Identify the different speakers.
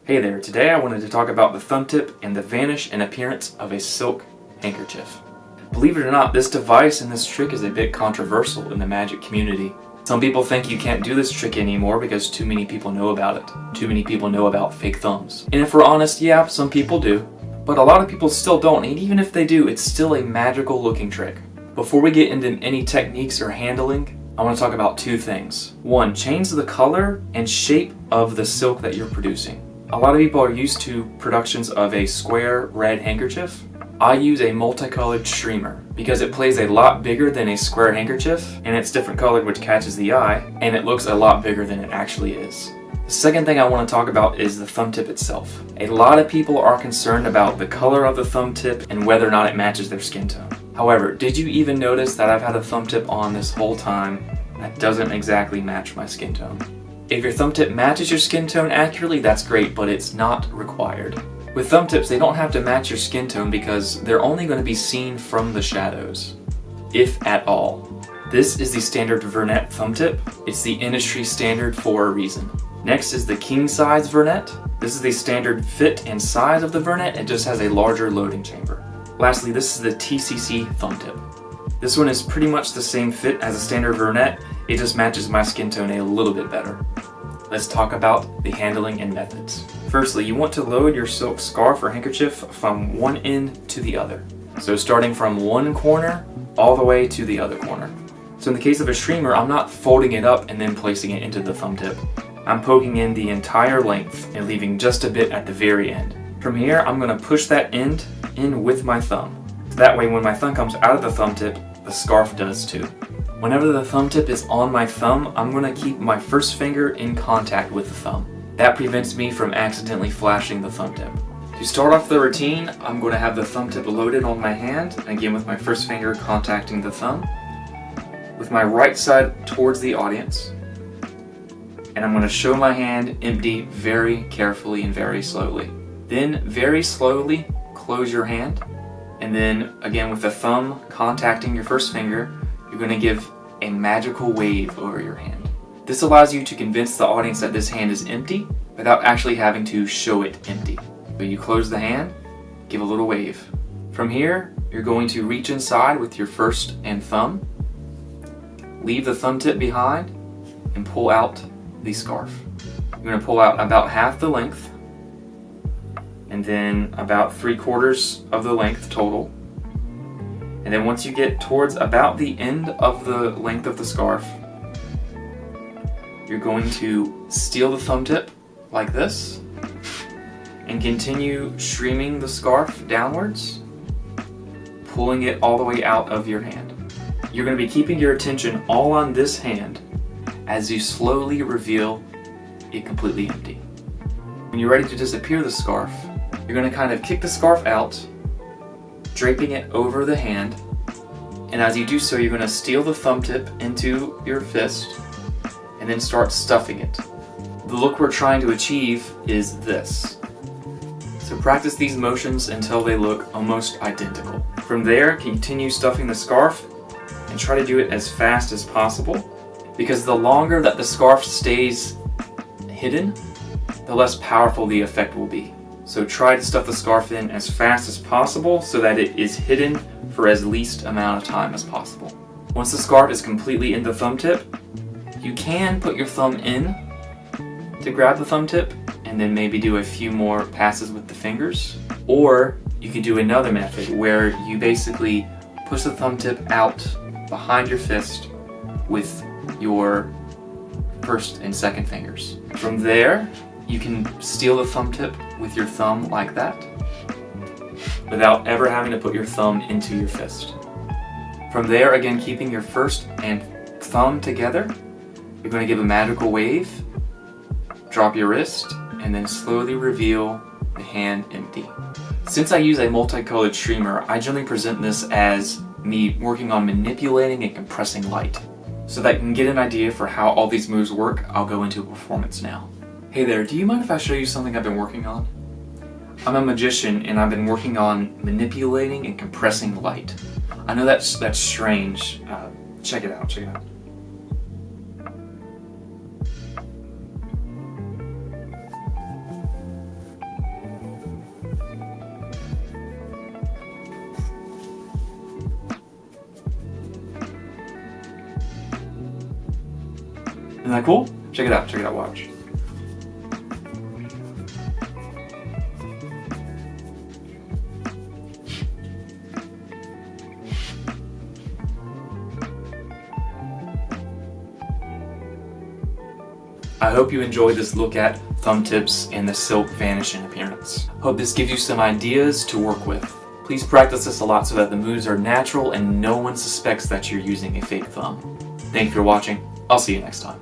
Speaker 1: Hey there, today I wanted to talk about the thumb tip and the vanish and appearance of a silk handkerchief. Believe it or not, this device and this trick is a bit controversial in the magic community. Some people think you can't do this trick anymore because too many people know about it. Too many people know about fake thumbs. And if we're honest, yeah, some people do. But a lot of people still don't, and even if they do, it's still a magical looking trick. Before we get into any techniques or handling, I want to talk about two things. One, change the color and shape of the silk that you're producing. A lot of people are used to productions of a square red handkerchief. I use a multicolored streamer because it plays a lot bigger than a square handkerchief, and it's different colored, which catches the eye, and it looks a lot bigger than it actually is. The second thing I want to talk about is the thumb tip itself. A lot of people are concerned about the color of the thumb tip and whether or not it matches their skin tone. However, did you even notice that I've had a thumb tip on this whole time that doesn't exactly match my skin tone? If your thumb tip matches your skin tone accurately, that's great, but it's not required. With thumb tips, they don't have to match your skin tone because they're only going to be seen from the shadows, if at all. This is the standard Vernet thumb tip. It's the industry standard for a reason. Next is the king size Vernet. This is the standard fit and size of the Vernet. It just has a larger loading chamber. Lastly, this is the TCC thumb tip. This one is pretty much the same fit as a standard Vernet. It just matches my skin tone a little bit better. Let's talk about the handling and methods. Firstly, you want to load your silk scarf or handkerchief from one end to the other. So starting from one corner all the way to the other corner. So in the case of a streamer, I'm not folding it up and then placing it into the thumb tip. I'm poking in the entire length and leaving just a bit at the very end. From here, I'm going to push that end in with my thumb. So that way when my thumb comes out of the thumb tip, the scarf does too. Whenever the thumb tip is on my thumb, I'm going to keep my first finger in contact with the thumb. That prevents me from accidentally flashing the thumb tip. To start off the routine, I'm going to have the thumb tip loaded on my hand, again with my first finger contacting the thumb, with my right side towards the audience, and I'm going to show my hand empty very carefully and very slowly. Then very slowly close your hand, and then again with the thumb contacting your first finger, you're going to give a magical wave over your hand. This allows you to convince the audience that this hand is empty without actually having to show it empty. So you close the hand, give a little wave. From here, you're going to reach inside with your first and thumb, leave the thumb tip behind, and pull out the scarf. You're going to pull out about half the length, and then about 3/4 of the length total. And then once you get towards about the end of the length of the scarf, you're going to steal the thumb tip like this and continue streaming the scarf downwards, pulling it all the way out of your hand. You're going to be keeping your attention all on this hand as you slowly reveal it completely empty. When you're ready to disappear the scarf, you're going to kind of kick the scarf out, draping it over the hand, and as you do so, you're going to steal the thumb tip into your fist and then start stuffing it. The look we're trying to achieve is this. So practice these motions until they look almost identical. From there, continue stuffing the scarf and try to do it as fast as possible, because the longer that the scarf stays hidden, the less powerful the effect will be. So try to stuff the scarf in as fast as possible so that it is hidden for as least amount of time as possible. Once the scarf is completely in the thumb tip, you can put your thumb in to grab the thumb tip and then maybe do a few more passes with the fingers. Or you could do another method where you basically push the thumb tip out behind your fist with your first and second fingers. From there, you can steal the thumb tip with your thumb like that without ever having to put your thumb into your fist. From there, again keeping your first and thumb together, you're going to give a magical wave, drop your wrist, and then slowly reveal the hand empty. Since I use a multicolored streamer, I generally present this as me working on manipulating and compressing light. So that you can get an idea for how all these moves work, I'll go into a performance now. Hey there, do you mind if I show you something I've been working on? I'm a magician and I've been working on manipulating and compressing light. I know that's strange. Check it out, check it out. Isn't that cool? Check it out, watch. I hope you enjoyed this look at thumb tips and the silk vanish in appearance. Hope this gives you some ideas to work with. Please practice this a lot so that the moves are natural and no one suspects that you're using a fake thumb. Thank you for watching. I'll see you next time.